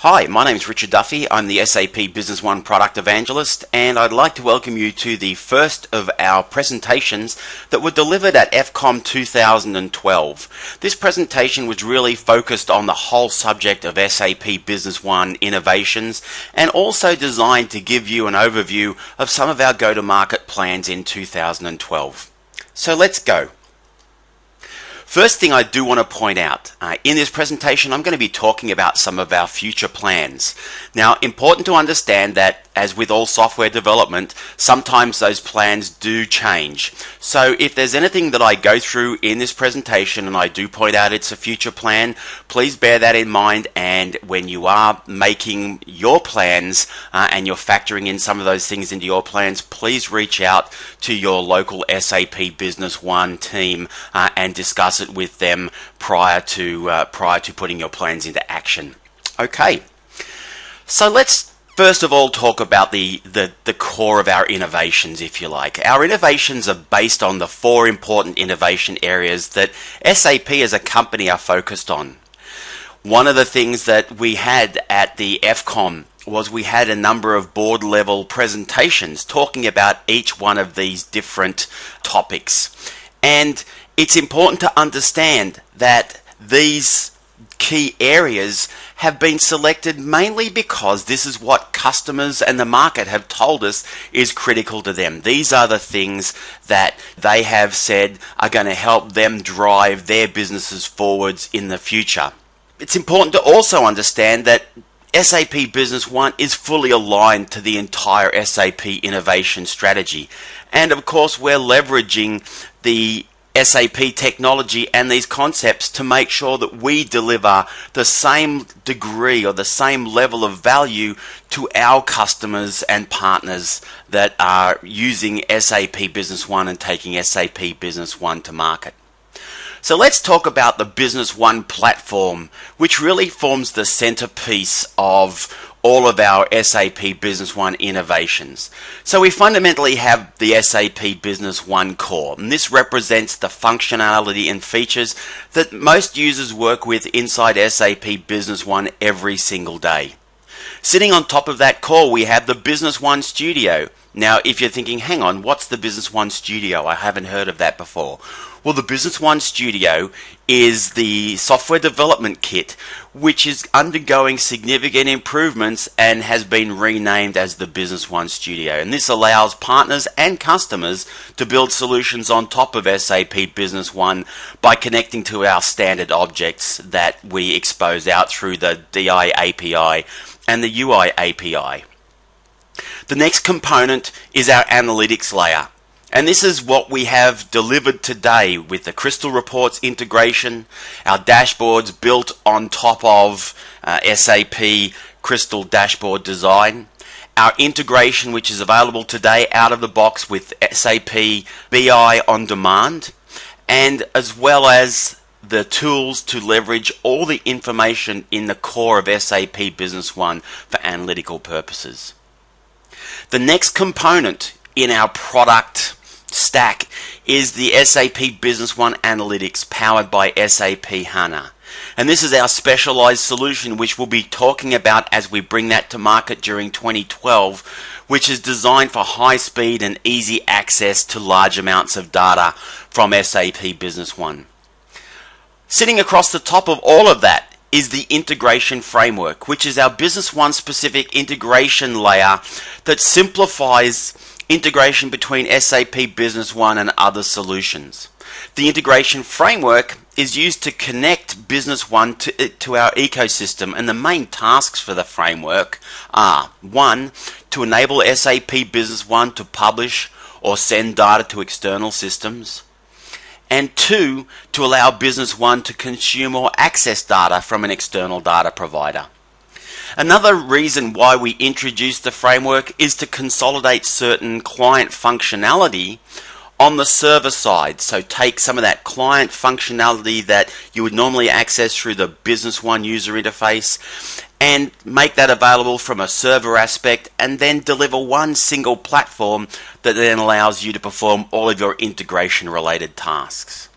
Hi, my name is Richard Duffy. I'm the SAP Business One Product Evangelist, and I'd like to welcome you to the first of our presentations that were delivered at FKOM 2012. This presentation was really focused on the whole subject of SAP Business One Innovations and also designed to give you an overview of some of our go-to-market plans in 2012. So let's go. First thing I do want to point out, in this presentation I'm going to be talking about some of our future plans. Now, important to understand that, as with all software development, sometimes those plans do change. So if there's anything that I go through in this presentation and I do point out it's a future plan, please bear that in mind, and when you are making your plans and you're factoring in some of those things into your plans, please reach out to your local SAP Business One team and discuss it with them prior to putting your plans into action. Okay, so let's first of all talk about the core of our innovations, if you like. Our innovations are based on the four important innovation areas that SAP as a company are focused on. One of the things that we had at the FKOM was we had a number of board level presentations talking about each one of these different topics. And it's important to understand that these key areas have been selected mainly because this is what customers and the market have told us is critical to them. These are the things that they have said are going to help them drive their businesses forwards in the future. It's important to also understand that SAP Business One is fully aligned to the entire SAP innovation strategy. And of course, we're leveraging the SAP technology and these concepts to make sure that we deliver the same degree or the same level of value to our customers and partners that are using SAP Business One and taking SAP Business One to market. So let's talk about the Business One platform, which really forms the centerpiece of all of our SAP Business One innovations. So we fundamentally have the SAP Business One core, and this represents the functionality and features that most users work with inside SAP Business One every single day. Sitting on top of that core, we have the Business One Studio. Now, if you're thinking, hang on, what's the Business One Studio? I haven't heard of that before. Well, the Business One Studio is the software development kit which is undergoing significant improvements and has been renamed as the Business One Studio. And this allows partners and customers to build solutions on top of SAP Business One by connecting to our standard objects that we expose out through the DI API and the UI API. The next component is our analytics layer. And this is what we have delivered today with the Crystal Reports integration, our dashboards built on top of SAP Crystal Dashboard Design, our integration which is available today out of the box with SAP BI On Demand, and as well as the tools to leverage all the information in the core of SAP Business One for analytical purposes. The next component in our product stack is the SAP Business One Analytics powered by SAP HANA. And this is our specialized solution which we'll be talking about as we bring that to market during 2012, which is designed for high speed and easy access to large amounts of data from SAP Business One. Sitting across the top of all of that is the integration framework, which is our Business One specific integration layer that simplifies integration between SAP Business One and other solutions. The integration framework is used to connect Business One to our ecosystem, and the main tasks for the framework are: 1. To enable SAP Business One to publish or send data to external systems, and 2. To allow Business One to consume or access data from an external data provider. Another reason why we introduced the framework is to consolidate certain client functionality on the server side. So take some of that client functionality that you would normally access through the Business One user interface and make that available from a server aspect, and then deliver one single platform that then allows you to perform all of your integration related tasks.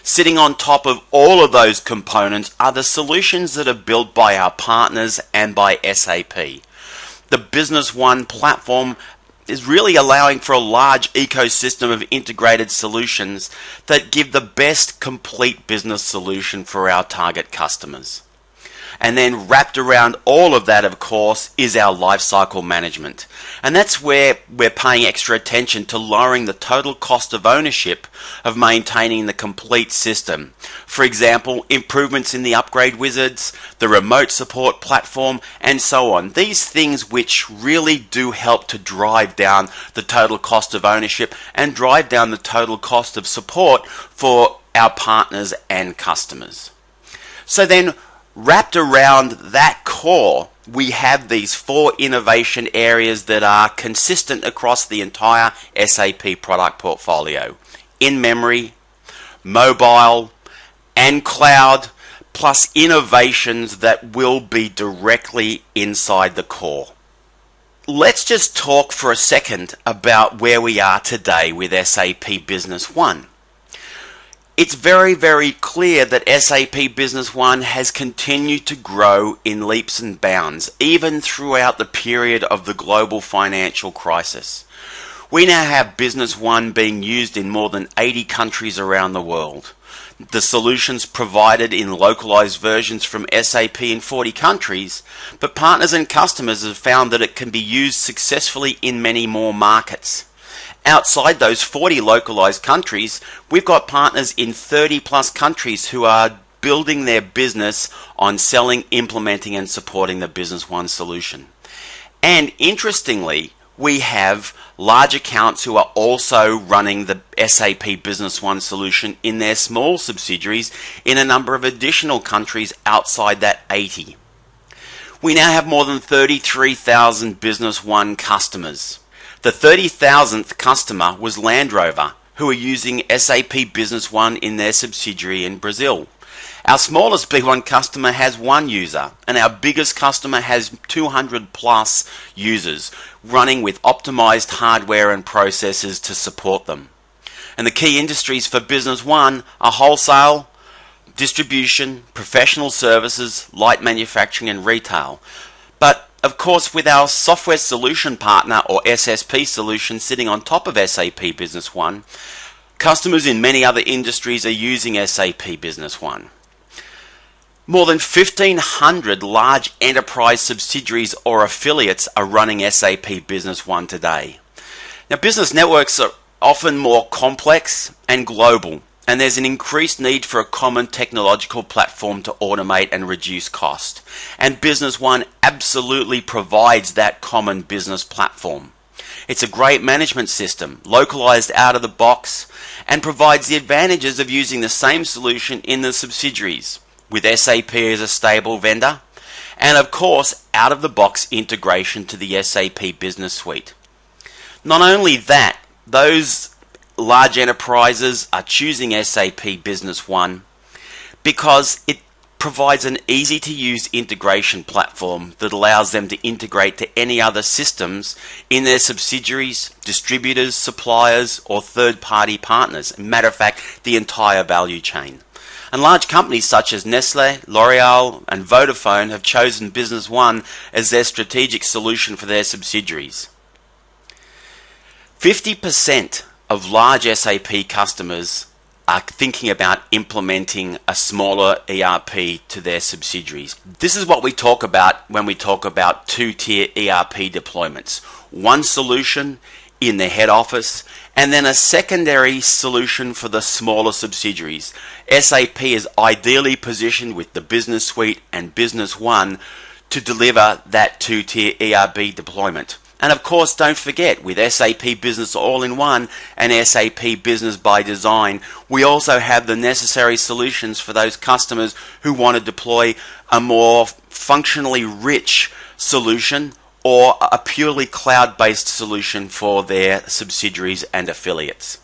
Sitting on top of all of those components are the solutions that are built by our partners and by SAP. The Business One platform is really allowing for a large ecosystem of integrated solutions that give the best complete business solution for our target customers. And then wrapped around all of that, of course, is our lifecycle management. And that's where we're paying extra attention to lowering the total cost of ownership of maintaining the complete system. For example, improvements in the upgrade wizards, the remote support platform, and so on. These things which really do help to drive down the total cost of ownership and drive down the total cost of support for our partners and customers. So then, wrapped around that core, we have these 4 innovation areas that are consistent across the entire SAP product portfolio. In-memory, mobile, and cloud, plus innovations that will be directly inside the core. Let's just talk for a second about where we are today with SAP Business One. It's very, very clear that SAP Business One has continued to grow in leaps and bounds, even throughout the period of the global financial crisis. We now have Business One being used in more than 80 countries around the world. The solutions provided in localized versions from SAP in 40 countries, but partners and customers have found that it can be used successfully in many more markets. Outside those 40 localized countries, we've got partners in 30 plus countries who are building their business on selling, implementing, and supporting the Business One solution. And interestingly, we have large accounts who are also running the SAP Business One solution in their small subsidiaries in a number of additional countries outside that 80. We now have more than 33,000 Business One customers. The 30,000th customer was Land Rover, who are using SAP Business One in their subsidiary in Brazil. Our smallest B1 customer has 1 user, and our biggest customer has 200 plus users running with optimized hardware and processes to support them. And the key industries for Business One are wholesale, distribution, professional services, light manufacturing, and retail. But of course, with our software solution partner or SSP solution sitting on top of SAP Business One, customers in many other industries are using SAP Business One. More than 1,500 large enterprise subsidiaries or affiliates are running SAP Business One today. Now, business networks are often more complex and global, and there's an increased need for a common technological platform to automate and reduce cost. And Business One absolutely provides that common business platform. It's a great management system, localized out of the box, and provides the advantages of using the same solution in the subsidiaries, with SAP as a stable vendor, and of course, out of the box integration to the SAP Business Suite. Not only that, those large enterprises are choosing SAP Business One because it provides an easy-to-use integration platform that allows them to integrate to any other systems in their subsidiaries, distributors, suppliers, or third-party partners. Matter of fact, the entire value chain. And large companies such as Nestle, L'Oreal, and Vodafone have chosen Business One as their strategic solution for their subsidiaries. 50% of large SAP customers are thinking about implementing a smaller ERP to their subsidiaries. This is what we talk about when we talk about 2-tier ERP deployments. One solution in the head office, and then a secondary solution for the smaller subsidiaries. SAP is ideally positioned with the Business Suite and Business One to deliver that 2-tier ERP deployment. And of course, don't forget, with SAP Business All-in-One and SAP Business by Design, we also have the necessary solutions for those customers who want to deploy a more functionally rich solution or a purely cloud-based solution for their subsidiaries and affiliates.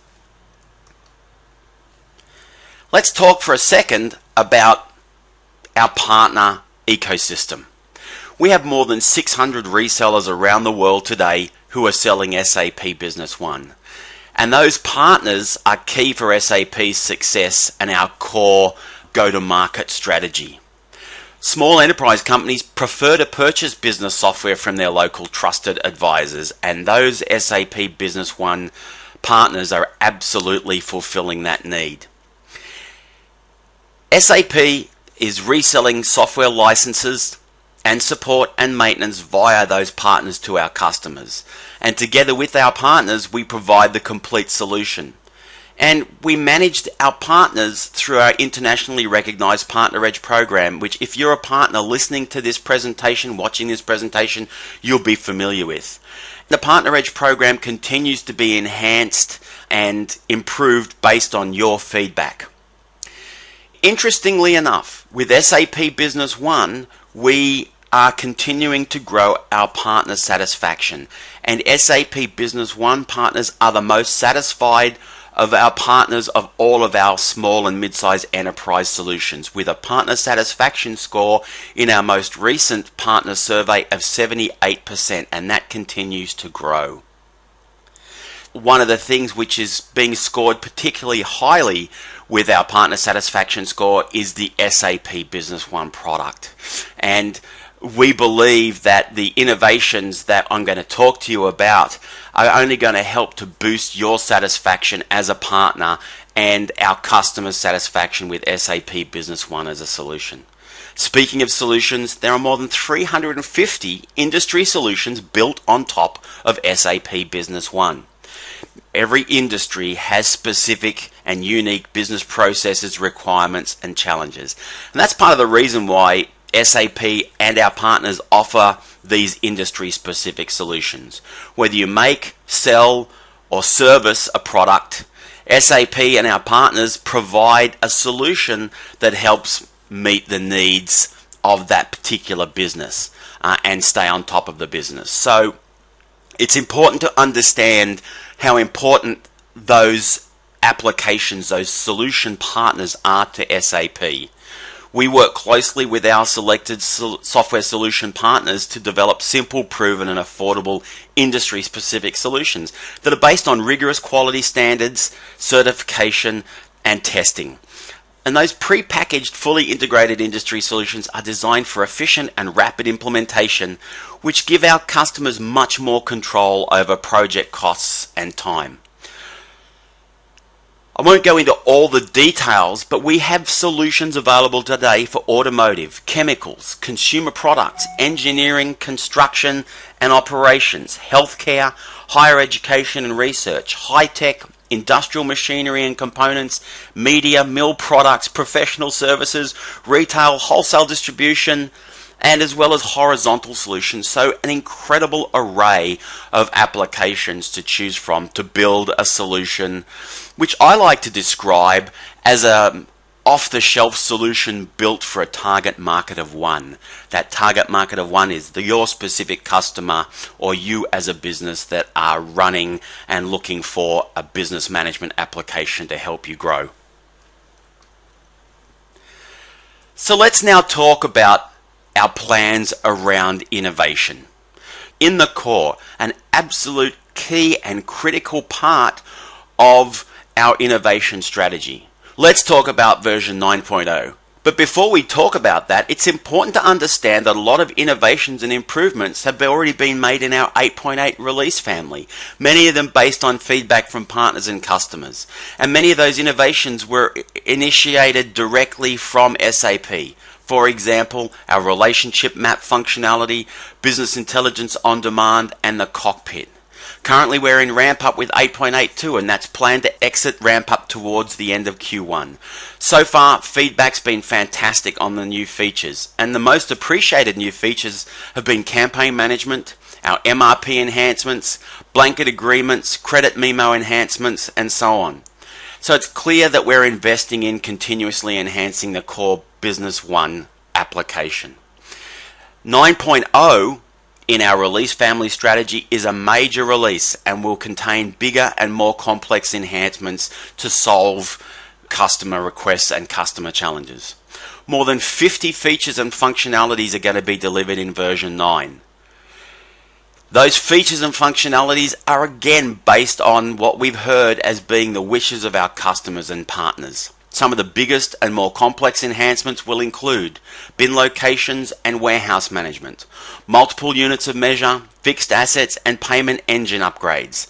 Let's talk for a second about our partner ecosystem. We have more than 600 resellers around the world today who are selling SAP Business One. And those partners are key for SAP's success and our core go-to-market strategy. Small enterprise companies prefer to purchase business software from their local trusted advisors, and those SAP Business One partners are absolutely fulfilling that need. SAP is reselling software licenses and support and maintenance via those partners to our customers. And together with our partners, we provide the complete solution. And we managed our partners through our internationally recognized Partner Edge program, which if you're a partner listening to this presentation, watching this presentation, you'll be familiar with. The Partner Edge program continues to be enhanced and improved based on your feedback. Interestingly enough, with SAP Business One, we are continuing to grow our partner satisfaction. And SAP Business One partners are the most satisfied of our partners of all of our small and mid-sized enterprise solutions, with a partner satisfaction score in our most recent partner survey of 78%, and that continues to grow. One of the things which is being scored particularly highly with our partner satisfaction score is the SAP Business One product. And we believe that the innovations that I'm going to talk to you about are only going to help to boost your satisfaction as a partner and our customer satisfaction with SAP Business One as a solution. Speaking of solutions, there are more than 350 industry solutions built on top of SAP Business One. Every industry has specific and unique business processes, requirements, and challenges. And that's part of the reason why SAP and our partners offer these industry-specific solutions. Whether you make, sell, or service a product, SAP and our partners provide a solution that helps meet the needs of that particular business and stay on top of the business. So it's important to understand how important those applications, those solution partners are to SAP. We work closely with our selected software solution partners to develop simple, proven, and affordable industry-specific solutions that are based on rigorous quality standards, certification, and testing. And those pre-packaged, fully integrated industry solutions are designed for efficient and rapid implementation, which give our customers much more control over project costs and time. I won't go into all the details, but we have solutions available today for automotive, chemicals, consumer products, engineering, construction and operations, healthcare, higher education and research, high-tech, industrial machinery and components, media, mill products, professional services, retail, wholesale distribution, and as well as horizontal solutions. So an incredible array of applications to choose from to build a solution, which I like to describe as a off-the-shelf solution built for a target market of one. That target market of one is your specific customer or you as a business that are running and looking for a business management application to help you grow. So let's now talk about our plans around innovation. In the core, an absolute key and critical part of our innovation strategy. Let's talk about version 9.0. But before we talk about that, it's important to understand that a lot of innovations and improvements have already been made in our 8.8 release family, many of them based on feedback from partners and customers. And many of those innovations were initiated directly from SAP. For example, our relationship map functionality, business intelligence on demand, and the cockpit. Currently we're in ramp up with 8.82 and that's planned to exit ramp up towards the end of Q1. So far, feedback's been fantastic on the new features, and the most appreciated new features have been campaign management, our MRP enhancements, blanket agreements, credit memo enhancements, and so on. So it's clear that we're investing in continuously enhancing the core Business One application. 9.0 in our release family strategy is a major release and will contain bigger and more complex enhancements to solve customer requests and customer challenges. More than 50 features and functionalities are going to be delivered in version 9. Those features and functionalities are again based on what we've heard as being the wishes of our customers and partners. Some of the biggest and more complex enhancements will include bin locations and warehouse management, multiple units of measure, fixed assets and payment engine upgrades.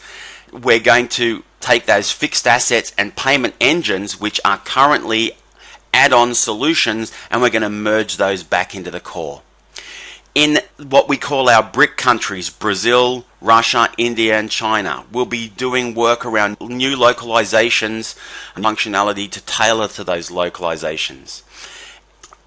We're going to take those fixed assets and payment engines, which are currently add-on solutions, and we're going to merge those back into the core. In what we call our BRIC countries, Brazil, Russia, India and China, we'll be doing work around new localizations and functionality to tailor to those localizations.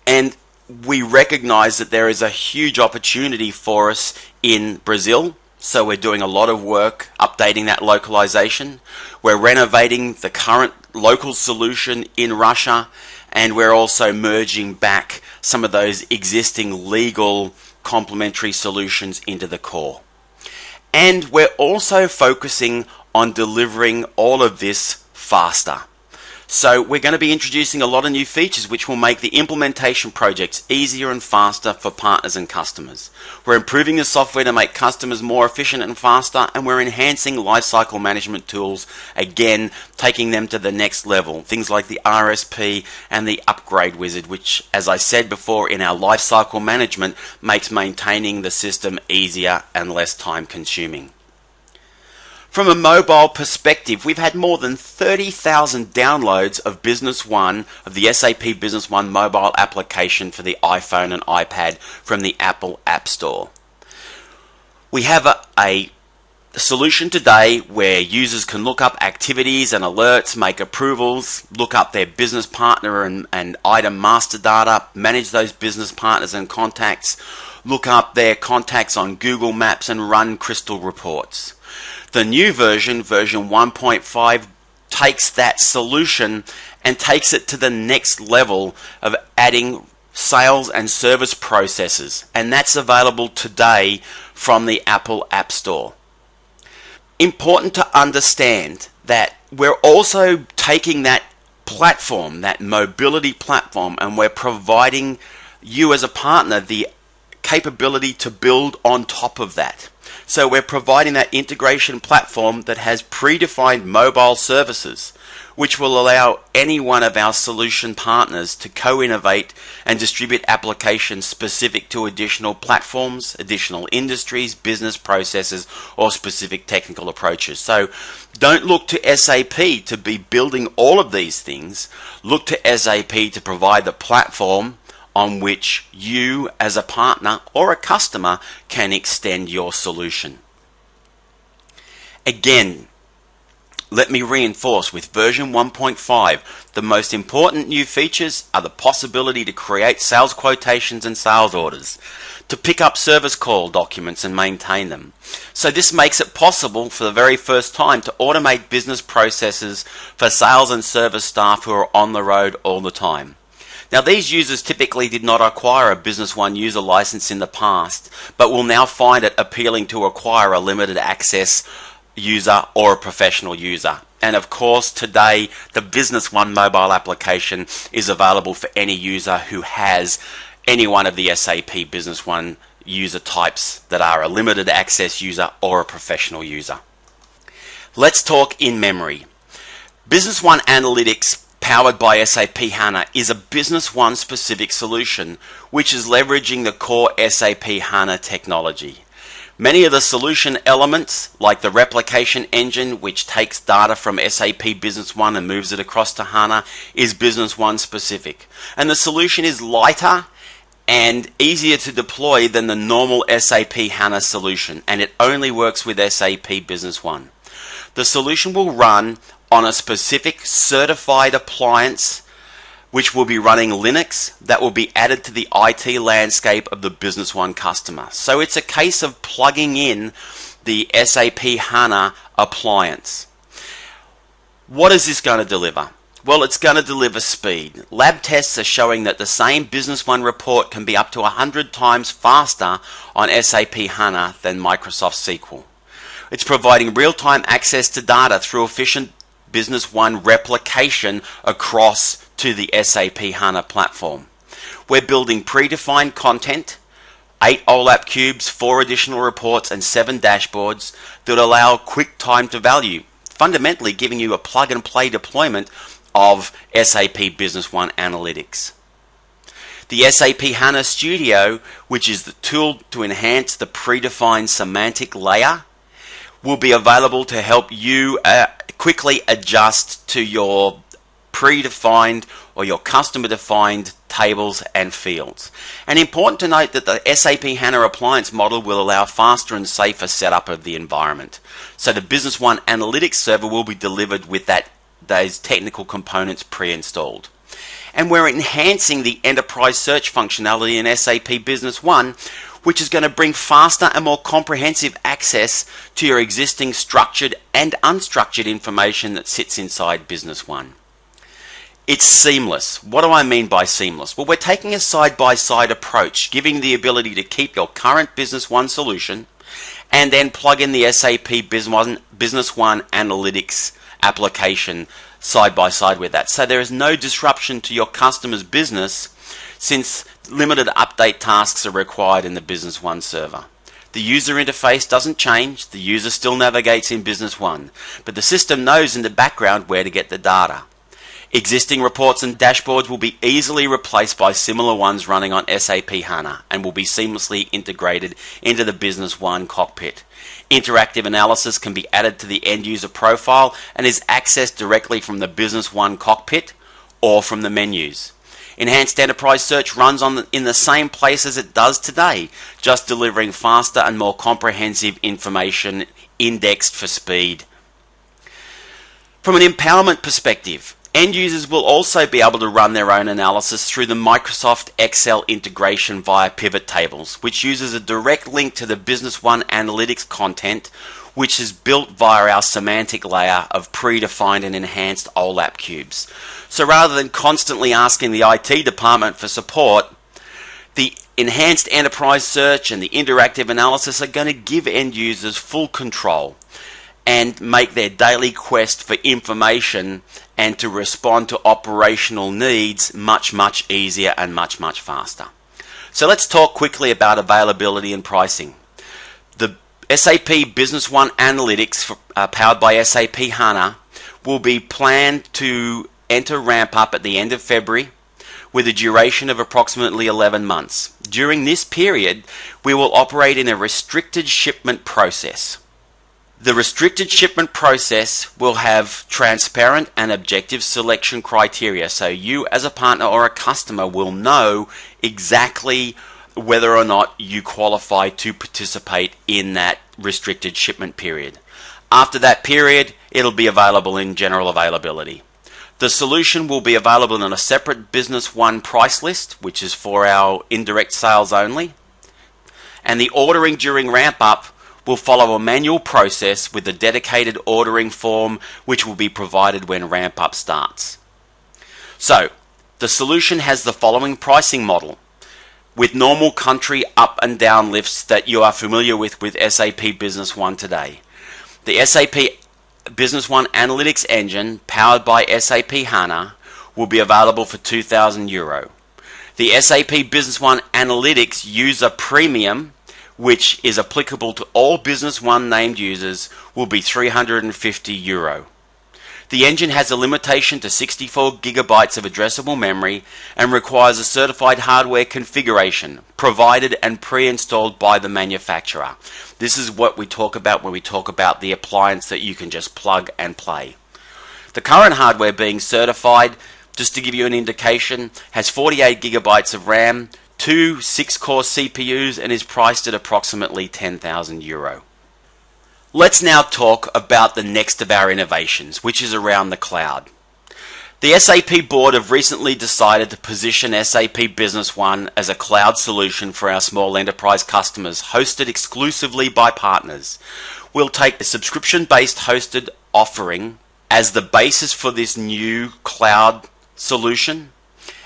And we recognize that there is a huge opportunity for us in Brazil, so we're doing a lot of work updating that localization. We're renovating the current local solution in Russia, and we're also merging back some of those existing legal complementary solutions into the core. And we're also focusing on delivering all of this faster. So we're going to be introducing a lot of new features which will make the implementation projects easier and faster for partners and customers. We're improving the software to make customers more efficient and faster, and we're enhancing lifecycle management tools, again taking them to the next level. Things like the RSP and the upgrade wizard, which, as I said before, in our lifecycle management makes maintaining the system easier and less time consuming. From a mobile perspective, we've had more than 30,000 downloads of Business One, of the SAP Business One mobile application for the iPhone and iPad from the Apple App Store. We have a solution today where users can look up activities and alerts, make approvals, look up their business partner and item master data, manage those business partners and contacts, look up their contacts on Google Maps and run crystal reports. The new version 1.5, takes that solution and takes it to the next level of adding sales and service processes, and that's available today from the Apple App Store. Important to understand that we're also taking that platform, that mobility platform, and we're providing you as a partner the capability to build on top of that. So we're providing that integration platform that has predefined mobile services, which will allow any one of our solution partners to co-innovate and distribute applications specific to additional platforms, additional industries, business processes, or specific technical approaches. So don't look to SAP to be building all of these things. Look to SAP to provide the platform on which you as a partner or a customer can extend your solution. Again, let me reinforce, with version 1.5, the most important new features are the possibility to create sales quotations and sales orders, to pick up service call documents and maintain them. So this makes it possible for the very first time to automate business processes for sales and service staff who are on the road all the time. Now, these users typically did not acquire a Business One user license in the past, but will now find it appealing to acquire a limited access user or a professional user. And of course, today, the Business One mobile application is available for any user who has any one of the SAP Business One user types that are a limited access user or a professional user. Let's talk in memory. Business One Analytics, powered by SAP HANA, is a Business One specific solution which is leveraging the core SAP HANA technology. Many of the solution elements, like the replication engine, which takes data from SAP Business One and moves it across to HANA, is Business One specific. And the solution is lighter and easier to deploy than the normal SAP HANA solution, and it only works with SAP Business One. The solution will run on a specific certified appliance which will be running Linux that will be added to the IT landscape of the Business One customer. So it's a case of plugging in the SAP HANA appliance. What is this going to deliver? Well, it's going to deliver speed. Lab tests are showing that the same Business One report can be up to 100 times faster on SAP HANA than Microsoft SQL. It's providing real-time access to data through efficient Business One replication across to the SAP HANA platform. We're building predefined content 8 OLAP cubes, 4 additional reports, and 7 dashboards that allow quick time to value, fundamentally giving you a plug-and-play deployment of SAP Business One Analytics. The SAP HANA Studio, which is the tool to enhance the predefined semantic layer, will be available to help you quickly adjust to your predefined or your customer-defined tables and fields. And important to note that the SAP HANA appliance model will allow faster and safer setup of the environment. So the Business One Analytics server will be delivered with those technical components pre-installed. And we're enhancing the enterprise search functionality in SAP Business One, which is going to bring faster and more comprehensive access to your existing structured and unstructured information that sits inside Business One. It's seamless. What do I mean by seamless? Well, we're taking a side-by-side approach, giving the ability to keep your current Business One solution and then plug in the SAP Business One Analytics application side by side with that. So there is no disruption to your customer's business since limited update tasks are required in the Business One server. The user interface doesn't change. The user still navigates in Business One, but the system knows in the background where to get the data. Existing reports and dashboards will be easily replaced by similar ones running on SAP HANA and will be seamlessly integrated into the Business One cockpit. Interactive analysis can be added to the end user profile and is accessed directly from the Business One cockpit or from the menus. Enhanced Enterprise Search runs in the same place as it does today, just delivering faster and more comprehensive information indexed for speed. From an empowerment perspective, end users will also be able to run their own analysis through the Microsoft Excel integration via pivot tables, which uses a direct link to the Business One Analytics content, which is built via our semantic layer of predefined and enhanced OLAP cubes. So rather than constantly asking the IT department for support, the enhanced enterprise search and the interactive analysis are going to give end users full control and make their daily quest for information and to respond to operational needs much, much easier and much, much faster. So let's talk quickly about availability and pricing. The SAP Business One Analytics powered by SAP HANA will be planned to enter ramp up at the end of February with a duration of approximately 11 months. During this period, we will operate in a restricted shipment process. The restricted shipment process will have transparent and objective selection criteria, so you as a partner or a customer will know exactly whether or not you qualify to participate in that restricted shipment period. After that period, it'll be available in general availability. The solution will be available in a separate Business One price list, which is for our indirect sales only, and the ordering during ramp up will follow a manual process with a dedicated ordering form which will be provided when ramp up starts. So, the solution has the following pricing model with normal country up and down lifts that you are familiar with SAP Business One today. The SAP Business One Analytics engine powered by SAP HANA will be available for €2,000. The SAP Business One Analytics User Premium, which is applicable to all Business One named users, will be €350. The engine has a limitation to 64 gigabytes of addressable memory and requires a certified hardware configuration provided and pre-installed by the manufacturer. This is what we talk about when we talk about the appliance that you can just plug and play. The current hardware being certified, just to give you an indication, has 48 gigabytes of RAM, 2 6-core CPUs, and is priced at approximately €10,000. Let's now talk about the next of our innovations, which is around the cloud. The SAP board have recently decided to position SAP Business One as a cloud solution for our small enterprise customers, hosted exclusively by partners. We'll take the subscription-based hosted offering as the basis for this new cloud solution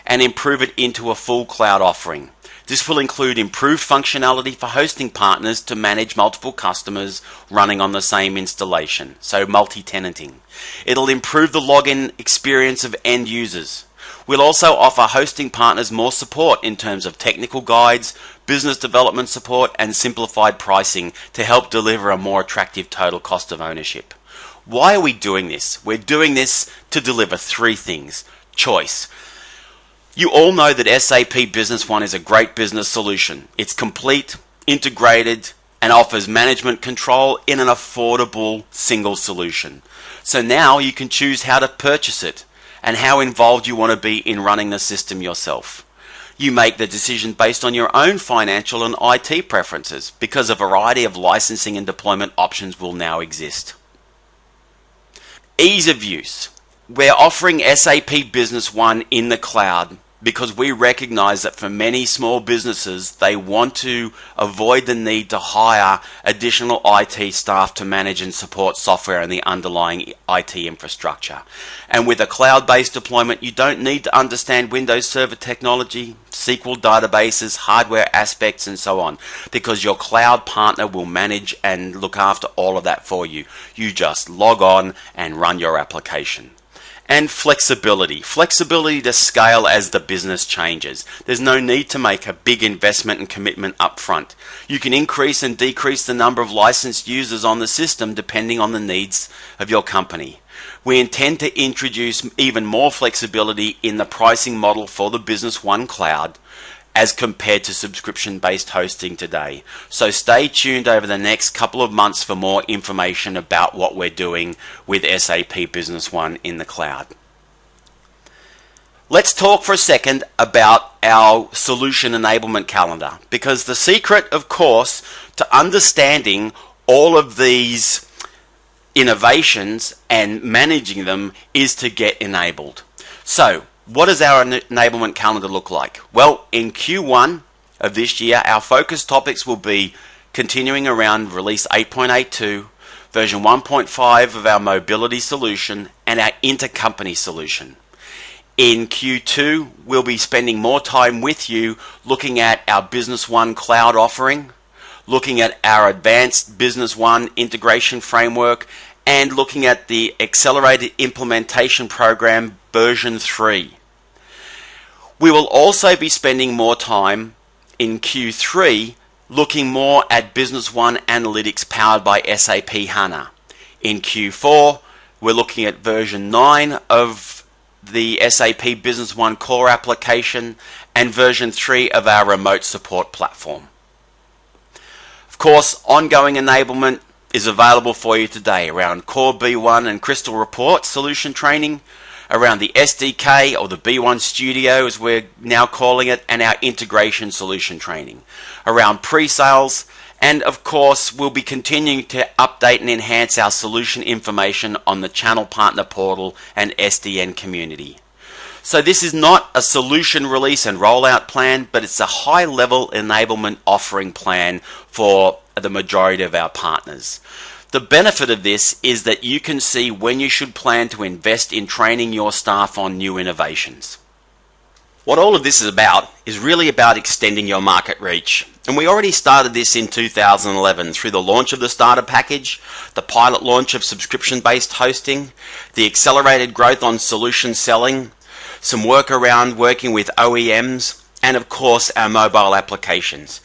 and improve it into a full cloud offering. This will include improved functionality for hosting partners to manage multiple customers running on the same installation, so multi-tenanting. It'll improve the login experience of end users. We'll also offer hosting partners more support in terms of technical guides, business development support, and simplified pricing to help deliver a more attractive total cost of ownership. Why are we doing this? We're doing this to deliver three things. Choice. You all know that SAP Business One is a great business solution. It's complete, integrated, and offers management control in an affordable single solution. So now you can choose how to purchase it and how involved you want to be in running the system yourself. You make the decision based on your own financial and IT preferences because a variety of licensing and deployment options will now exist. Ease of use. We're offering SAP Business One in the cloud because we recognize that for many small businesses, they want to avoid the need to hire additional IT staff to manage and support software and the underlying IT infrastructure. And with a cloud-based deployment, you don't need to understand Windows Server technology, SQL databases, hardware aspects, and so on, because your cloud partner will manage and look after all of that for you. You just log on and run your application. And flexibility. Flexibility to scale as the business changes. There's no need to make a big investment and commitment up front. You can increase and decrease the number of licensed users on the system depending on the needs of your company. We intend to introduce even more flexibility in the pricing model for the Business One Cloud as compared to subscription-based hosting today. So stay tuned over the next couple of months for more information about what we're doing with SAP Business One in the cloud. Let's talk for a second about our solution enablement calendar, because the secret, of course, to understanding all of these innovations and managing them is to get enabled. So, what does our enablement calendar look like? Well, in Q1 of this year, our focus topics will be continuing around release 8.82, version 1.5 of our mobility solution, and our intercompany solution. In Q2, we'll be spending more time with you looking at our Business One cloud offering, looking at our advanced Business One integration framework, and looking at the accelerated implementation program version 3. We will also be spending more time in Q3 looking more at Business One Analytics powered by SAP HANA. In Q4, we're looking at version 9 of the SAP Business One core application and version 3 of our remote support platform. Of course, ongoing enablement is available for you today around Core B1 and Crystal Report solution training, around the SDK or the B1 Studio as we're now calling it, and our integration solution training, around pre-sales, and of course we'll be continuing to update and enhance our solution information on the channel partner portal and SDN community. So this is not a solution release and rollout plan, but it's a high-level enablement offering plan for the majority of our partners. The benefit of this is that you can see when you should plan to invest in training your staff on new innovations. What all of this is really about extending your market reach. And we already started this in 2011 through the launch of the starter package, the pilot launch of subscription-based hosting, the accelerated growth on solution selling, some work around working with OEMs, and of course our mobile applications.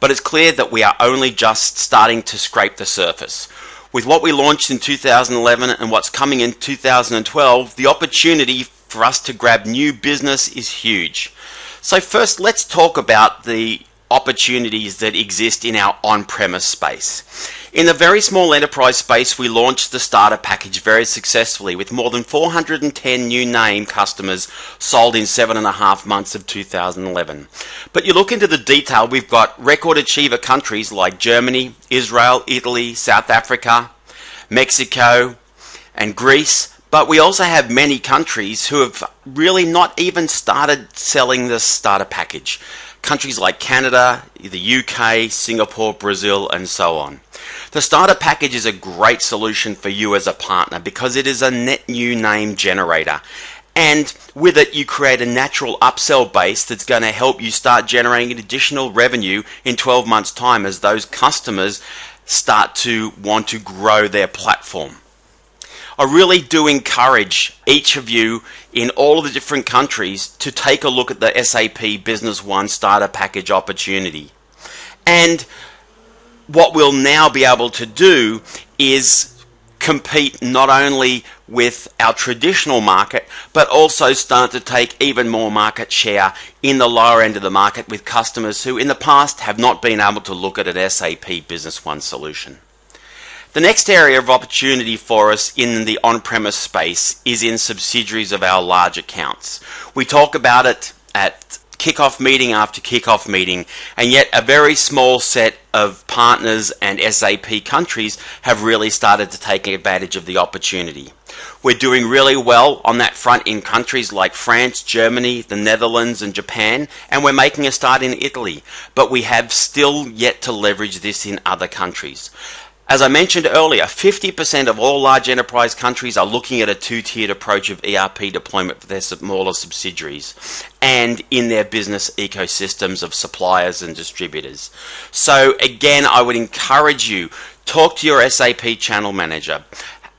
But it's clear that we are only just starting to scrape the surface. With what we launched in 2011 and what's coming in 2012, the opportunity for us to grab new business is huge. So first, let's talk about the opportunities that exist in our on-premise space. In the very small enterprise space, we launched the starter package very successfully with more than 410 new name customers sold in 7.5 months of 2011. But you look into the detail, we've got record achiever countries like Germany, Israel, Italy, South Africa, Mexico, and Greece. But we also have many countries who have really not even started selling the starter package. Countries like Canada, the UK, Singapore, Brazil, and so on. The starter package is a great solution for you as a partner because it is a net new name generator. And with it, you create a natural upsell base that's going to help you start generating additional revenue in 12 months' time as those customers start to want to grow their platform. I really do encourage each of you in all of the different countries to take a look at the SAP Business One Starter Package opportunity. And what we'll now be able to do is compete not only with our traditional market, but also start to take even more market share in the lower end of the market with customers who in the past have not been able to look at an SAP Business One solution. The next area of opportunity for us in the on-premise space is in subsidiaries of our large accounts. We talk about it at kickoff meeting after kickoff meeting, and yet a very small set of partners and SAP countries have really started to take advantage of the opportunity. We're doing really well on that front in countries like France, Germany, the Netherlands and Japan, and we're making a start in Italy, but we have still yet to leverage this in other countries. As I mentioned earlier, 50% of all large enterprise countries are looking at a two-tiered approach of ERP deployment for their smaller subsidiaries and in their business ecosystems of suppliers and distributors. So again, I would encourage you, talk to your SAP channel manager,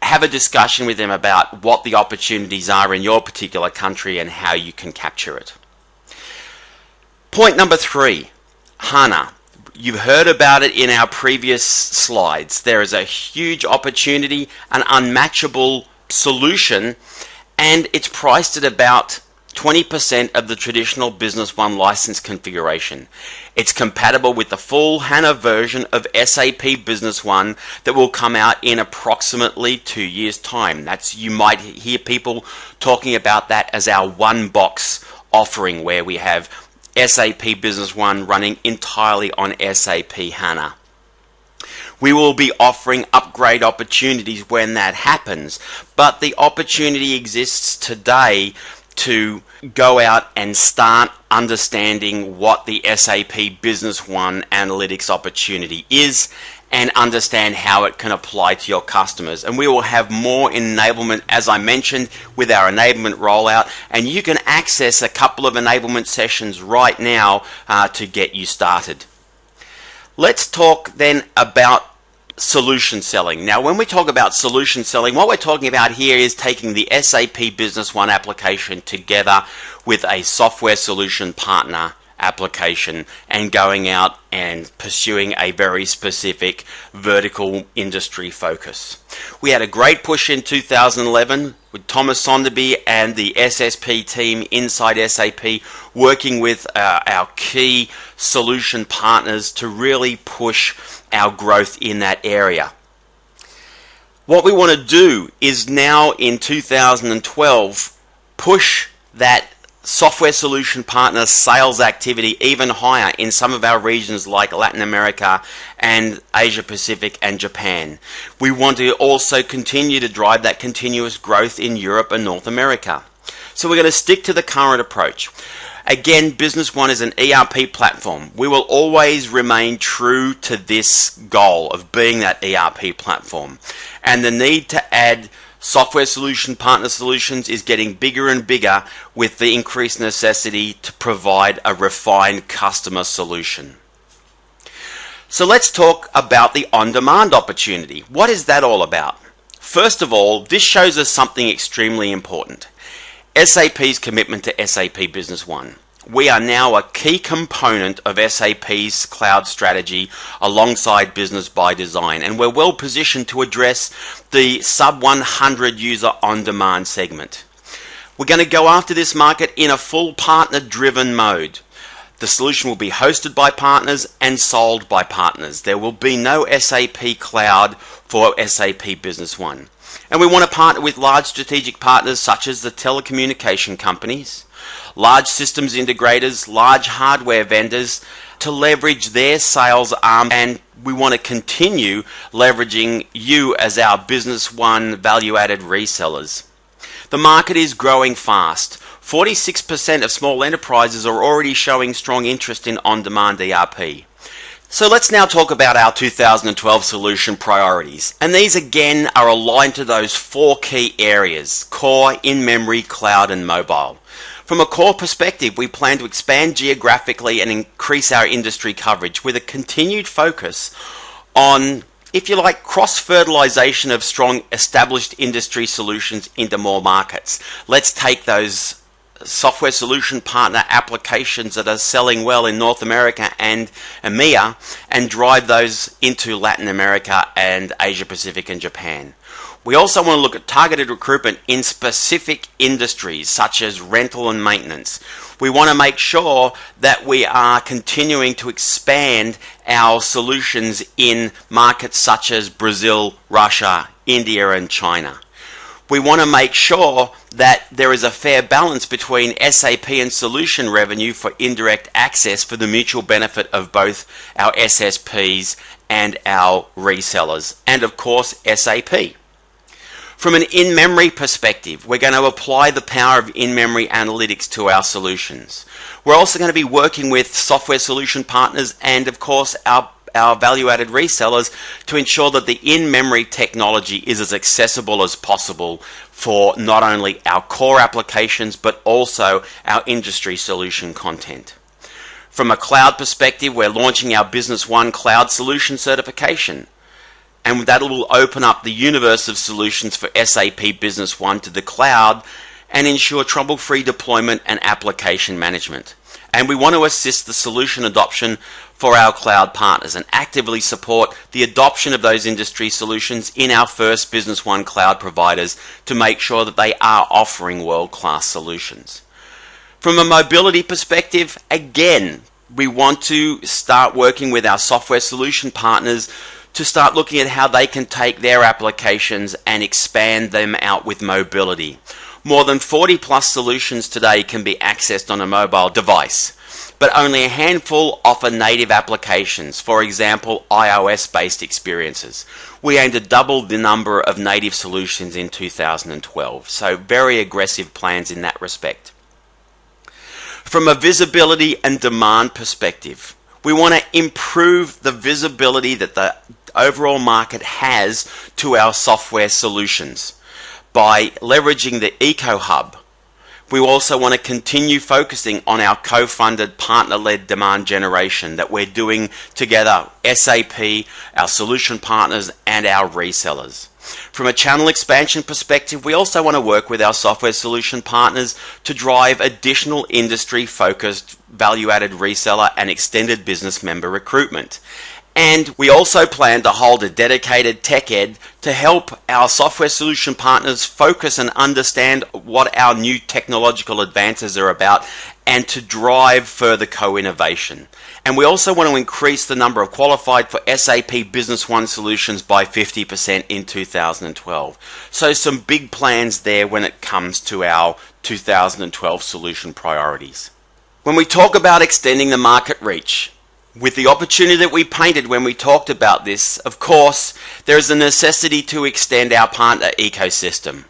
have a discussion with them about what the opportunities are in your particular country and how you can capture it. Point number 3, HANA. You've heard about it in our previous slides. There is a huge opportunity, an unmatchable solution, and it's priced at about 20% of the traditional Business One license configuration. It's compatible with the full HANA version of SAP Business One that will come out in approximately 2 years' time. You might hear people talking about that as our one box offering, where we have SAP Business One running entirely on SAP HANA. We will be offering upgrade opportunities when that happens, but the opportunity exists today to go out and start understanding what the SAP Business One Analytics opportunity is and understand how it can apply to your customers. And we will have more enablement, as I mentioned, with our enablement rollout, and you can access a couple of enablement sessions right now to get you started. Let's talk then about solution selling. Now, when we talk about solution selling, what we're talking about here is taking the SAP Business One application together with a software solution partner application and going out and pursuing a very specific vertical industry focus. We had a great push in 2011 with Thomas Sonderby and the SSP team inside SAP working with our key solution partners to really push our growth in that area. What we want to do is now in 2012 push that software solution partner sales activity even higher in some of our regions like Latin America and Asia Pacific and Japan. We want to also continue to drive that continuous growth in Europe and North America. So we're going to stick to the current approach. Again, Business One is an ERP platform. We will always remain true to this goal of being that ERP platform. And the need to add software solution partner solutions is getting bigger and bigger with the increased necessity to provide a refined customer solution. So let's talk about the on-demand opportunity. What is that all about? First of all, this shows us something extremely important. SAP's commitment to SAP Business One. We are now a key component of SAP's cloud strategy alongside Business by Design, and we're well positioned to address the sub 100 user on-demand segment. We're going to go after this market in a full partner-driven mode. The solution will be hosted by partners and sold by partners. There will be no SAP cloud for SAP Business One. And we want to partner with large strategic partners such as the telecommunication companies, large systems integrators, large hardware vendors to leverage their sales arm, and we want to continue leveraging you as our Business One value-added resellers. The market is growing fast. 46% of small enterprises are already showing strong interest in on-demand ERP. So let's now talk about our 2012 solution priorities. And these again are aligned to those 4 key areas: core, in-memory, cloud, and mobile. From a core perspective, we plan to expand geographically and increase our industry coverage with a continued focus on if you like, cross-fertilization of strong established industry solutions into more markets. Let's take those software solution partner applications that are selling well in North America and EMEA and drive those into Latin America and Asia Pacific and Japan. We also want to look at targeted recruitment in specific industries such as rental and maintenance. We want to make sure that we are continuing to expand our solutions in markets such as Brazil, Russia, India and China. We want to make sure that there is a fair balance between SAP and solution revenue for indirect access for the mutual benefit of both our SSPs and our resellers, and of course SAP. From an in-memory perspective, we're going to apply the power of in-memory analytics to our solutions. We're also going to be working with software solution partners and, of course, our value-added resellers to ensure that the in-memory technology is as accessible as possible for not only our core applications but also our industry solution content. From a cloud perspective, we're launching our Business One Cloud Solution Certification, and that will open up the universe of solutions for SAP Business One to the cloud and ensure trouble-free deployment and application management. And we want to assist the solution adoption for our cloud partners and actively support the adoption of those industry solutions in our first Business One cloud providers to make sure that they are offering world-class solutions. From a mobility perspective, again, we want to start working with our software solution partners to start looking at how they can take their applications and expand them out with mobility. More than 40 plus solutions today can be accessed on a mobile device, but only a handful offer native applications, for example, iOS-based experiences. We aim to double the number of native solutions in 2012, so very aggressive plans in that respect. From a visibility and demand perspective, we want to improve the visibility that the overall market has to our software solutions by leveraging the EcoHub. We also want to continue focusing on our co-funded partner-led demand generation that we're doing together, SAP, our solution partners and our resellers. From a channel expansion perspective, we also want to work with our software solution partners to drive additional industry-focused value-added reseller and extended business member recruitment. And we also plan to hold a dedicated tech ed to help our software solution partners focus and understand what our new technological advances are about and to drive further co-innovation. And we also want to increase the number of qualified for SAP Business One solutions by 50% in 2012. So some big plans there when it comes to our 2012 solution priorities. When we talk about extending the market reach, with the opportunity that we painted when we talked about this, of course, there is a necessity to extend our partner ecosystem.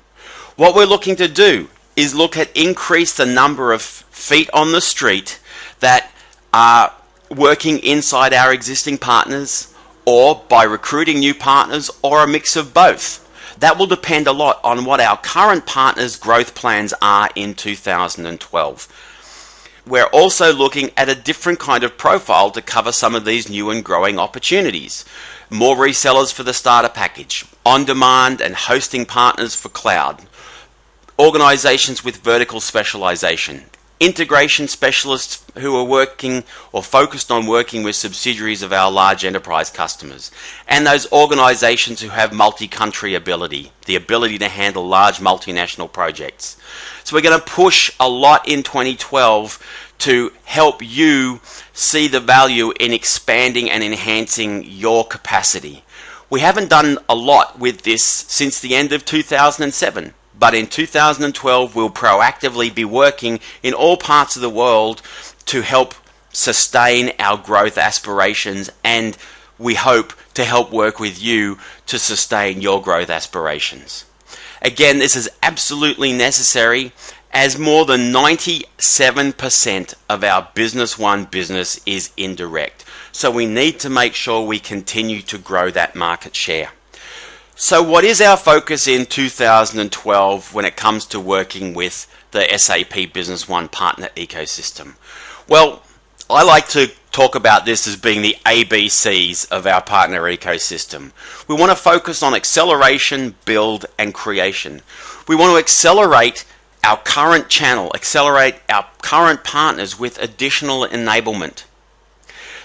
What we're looking to do is look at increase the number of feet on the street that are working inside our existing partners, or by recruiting new partners, or a mix of both. That will depend a lot on what our current partners' growth plans are in 2012. We're also looking at a different kind of profile to cover some of these new and growing opportunities. More resellers for the starter package, on-demand and hosting partners for cloud, organizations with vertical specialization, integration specialists who are working or focused on working with subsidiaries of our large enterprise customers, and those organizations who have multi-country ability, the ability to handle large multinational projects. So we're going to push a lot in 2012 to help you see the value in expanding and enhancing your capacity. We haven't done a lot with this since the end of 2007. But in 2012, we'll proactively be working in all parts of the world to help sustain our growth aspirations, and we hope to help work with you to sustain your growth aspirations. Again, this is absolutely necessary as more than 97% of our Business One business is indirect. So we need to make sure we continue to grow that market share. So what is our focus in 2012 when it comes to working with the SAP Business One partner ecosystem? Well, I like to talk about this as being the ABCs of our partner ecosystem. We want to focus on acceleration, build, and creation. We want to accelerate our current channel, accelerate our current partners with additional enablement.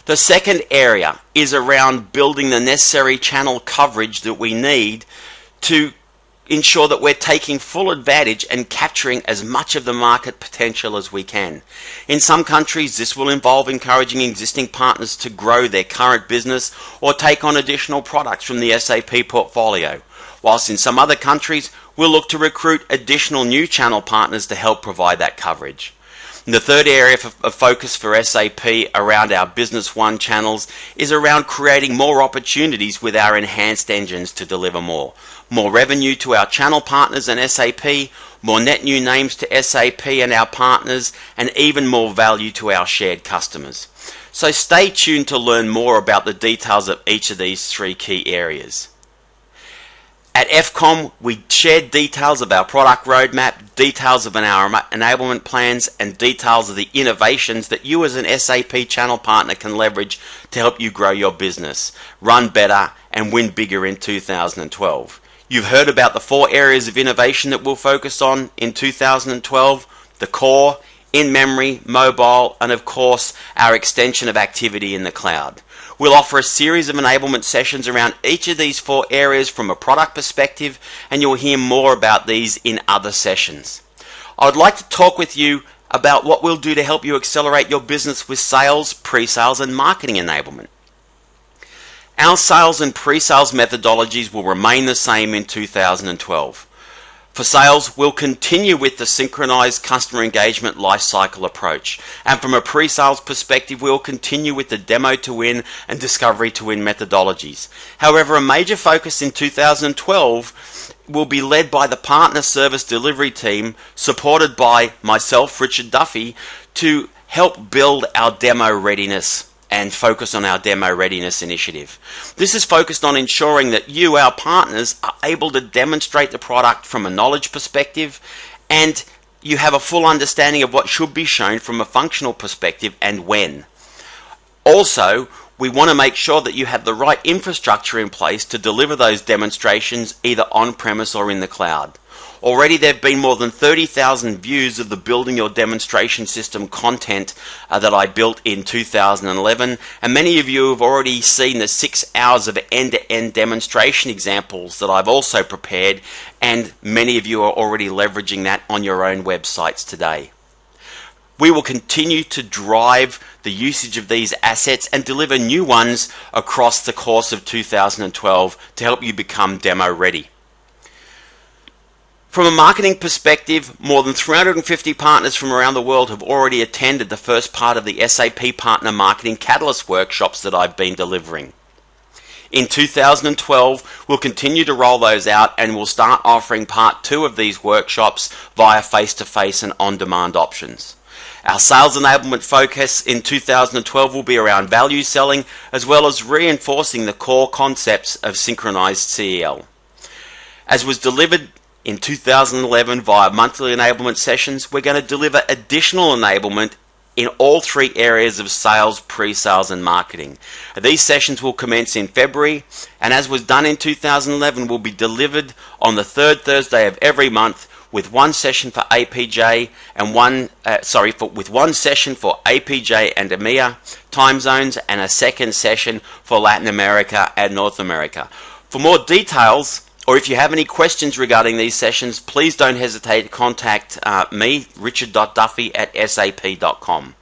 The second area is around building the necessary channel coverage that we need to ensure that we're taking full advantage and capturing as much of the market potential as we can. In some countries, this will involve encouraging existing partners to grow their current business or take on additional products from the SAP portfolio, whilst in some other countries, we'll look to recruit additional new channel partners to help provide that coverage. The third area of focus for SAP around our Business One channels is around creating more opportunities with our enhanced engines to deliver more revenue to our channel partners and SAP, more net new names to SAP and our partners, and even more value to our shared customers. So stay tuned to learn more about the details of each of these three key areas. At FKOM, we shared details of our product roadmap, details of our enablement plans, and details of the innovations that you as an SAP channel partner can leverage to help you grow your business, run better, and win bigger in 2012. You've heard about the 4 areas of innovation that we'll focus on in 2012, the core, in-memory, mobile, and of course, our extension of activity in the cloud. We'll offer a series of enablement sessions around each of these 4 areas from a product perspective, and you'll hear more about these in other sessions. I would like to talk with you about what we'll do to help you accelerate your business with sales, pre-sales, and marketing enablement. Our sales and pre-sales methodologies will remain the same in 2012. For sales, we'll continue with the synchronized customer engagement lifecycle approach. And from a pre-sales perspective, we'll continue with the demo to win and discovery to win methodologies. However, a major focus in 2012 will be led by the partner service delivery team, supported by myself, Richard Duffy, to help build our demo readiness and focus on our demo readiness initiative. This is focused on ensuring that you, our partners, are able to demonstrate the product from a knowledge perspective, and you have a full understanding of what should be shown from a functional perspective and when. Also, we want to make sure that you have the right infrastructure in place to deliver those demonstrations either on-premise or in the cloud. Already there have been more than 30,000 views of the Building Your Demonstration System content that I built in 2011, and many of you have already seen the 6 hours of end-to-end demonstration examples that I've also prepared, and many of you are already leveraging that on your own websites today. We will continue to drive the usage of these assets and deliver new ones across the course of 2012 to help you become demo ready. From a marketing perspective, more than 350 partners from around the world have already attended the first part of the SAP Partner Marketing Catalyst workshops that I've been delivering. In 2012, we'll continue to roll those out, and we'll start offering part 2 of these workshops via face-to-face and on-demand options. Our sales enablement focus in 2012 will be around value selling, as well as reinforcing the core concepts of synchronized CEL. As was delivered in 2011 via monthly enablement sessions, we're going to deliver additional enablement in all 3 areas of sales, pre-sales, and marketing. These sessions will commence in February, and as was done in 2011, will be delivered on the 3rd Thursday of every month, with one session for APJ and one session for APJ and EMEA time zones, and a second session for Latin America and North America. For more details, or if you have any questions regarding these sessions, please don't hesitate to contact me, richard.duffy@sap.com.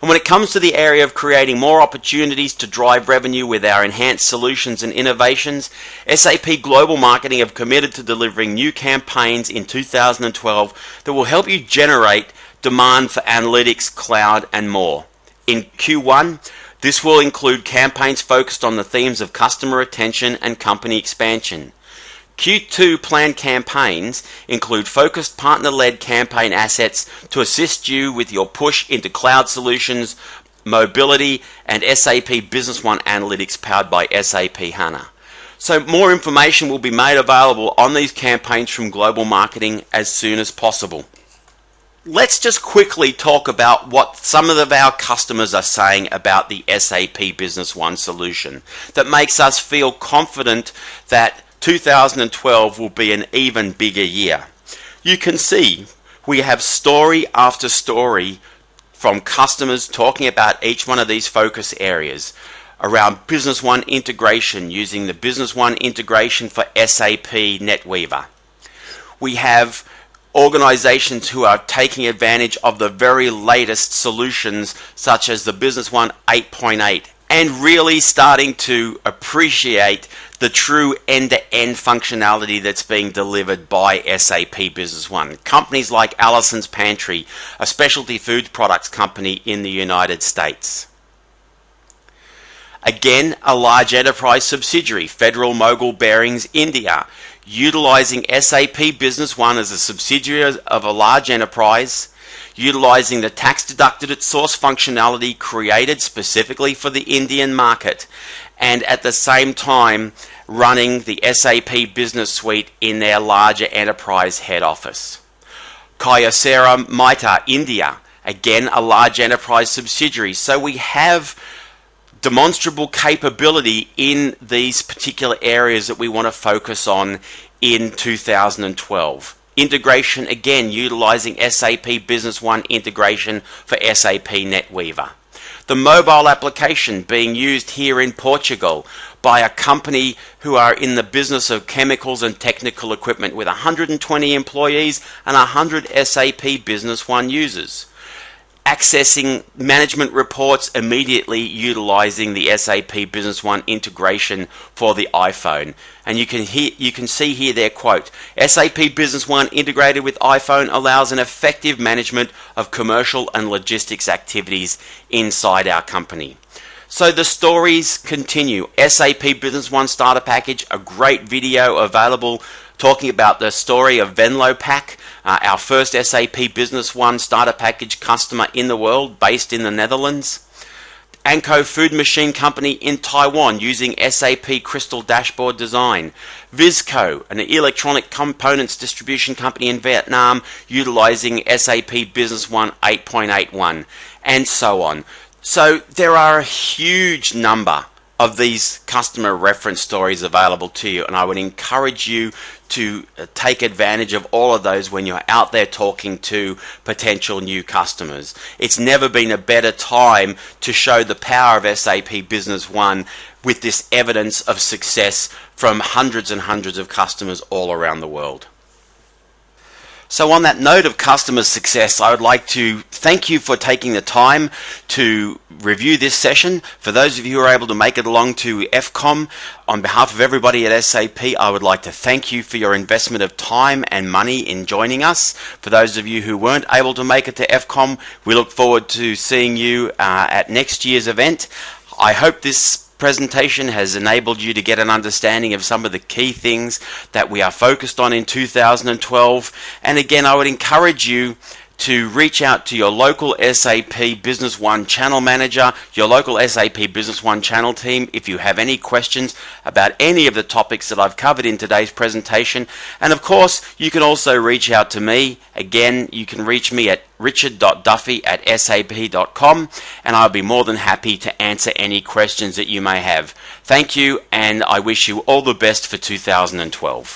And when it comes to the area of creating more opportunities to drive revenue with our enhanced solutions and innovations, SAP Global Marketing have committed to delivering new campaigns in 2012 that will help you generate demand for analytics, cloud, and more. In Q1, this will include campaigns focused on the themes of customer retention and company expansion. Q2 planned campaigns include focused partner-led campaign assets to assist you with your push into cloud solutions, mobility, and SAP Business One Analytics powered by SAP HANA. So more information will be made available on these campaigns from Global Marketing as soon as possible. let's just quickly talk about what some of our customers are saying about the SAP Business One solution that makes us feel confident that 2012 will be an even bigger year. You can see we have story after story from customers talking about each one of these focus areas around Business One integration, using the Business One integration for SAP NetWeaver. We have organizations who are taking advantage of the very latest solutions such as the Business One 8.8 and really starting to appreciate the true end-to-end functionality that's being delivered by SAP Business One. Companies like Allison's Pantry, a specialty food products company in the United States. Again, a large enterprise subsidiary, Federal Mogul Bearings India, utilizing SAP Business One as a subsidiary of a large enterprise, utilizing the tax-deducted at source functionality created specifically for the Indian market, and at the same time running the SAP Business Suite in their larger enterprise head office. Kyocera Mitre India, again a large enterprise subsidiary. So we have demonstrable capability in these particular areas that we want to focus on in 2012. Integration, again, utilizing SAP Business One integration for SAP NetWeaver. The mobile application being used here in Portugal by a company who are in the business of chemicals and technical equipment with 120 employees and 100 SAP Business One users. Accessing management reports immediately utilizing the SAP Business One integration for the iPhone. And you can see here their quote, SAP Business One integrated with iPhone allows an effective management of commercial and logistics activities inside our company. So the stories continue. SAP Business One Starter Package, a great video available talking about the story of Venlo Pack, our first SAP Business One Starter Package customer in the world, based in the Netherlands. Anko Food Machine Company in Taiwan using SAP Crystal Dashboard Design. Visco, an electronic components distribution company in Vietnam, utilizing SAP Business One 8.81, and so on. So there are a huge number of these customer reference stories available to you, and I would encourage you to take advantage of all of those when you're out there talking to potential new customers. It's never been a better time to show the power of SAP Business One with this evidence of success from hundreds and hundreds of customers all around the world. So on that note of customer success, I would like to thank you for taking the time to review this session. For those of you who are able to make it along to FKOM, on behalf of everybody at SAP, I would like to thank you for your investment of time and money in joining us. For those of you who weren't able to make it to FKOM, we look forward to seeing you at next year's event. I hope this presentation has enabled you to get an understanding of some of the key things that we are focused on in 2012. And again, I would encourage you to reach out to your local SAP Business One channel manager, your local SAP Business One channel team if you have any questions about any of the topics that I've covered in today's presentation. And of course, you can also reach out to me. Again, you can reach me at richard.duffy@sap.com, and I'll be more than happy to answer any questions that you may have. Thank you, and I wish you all the best for 2012.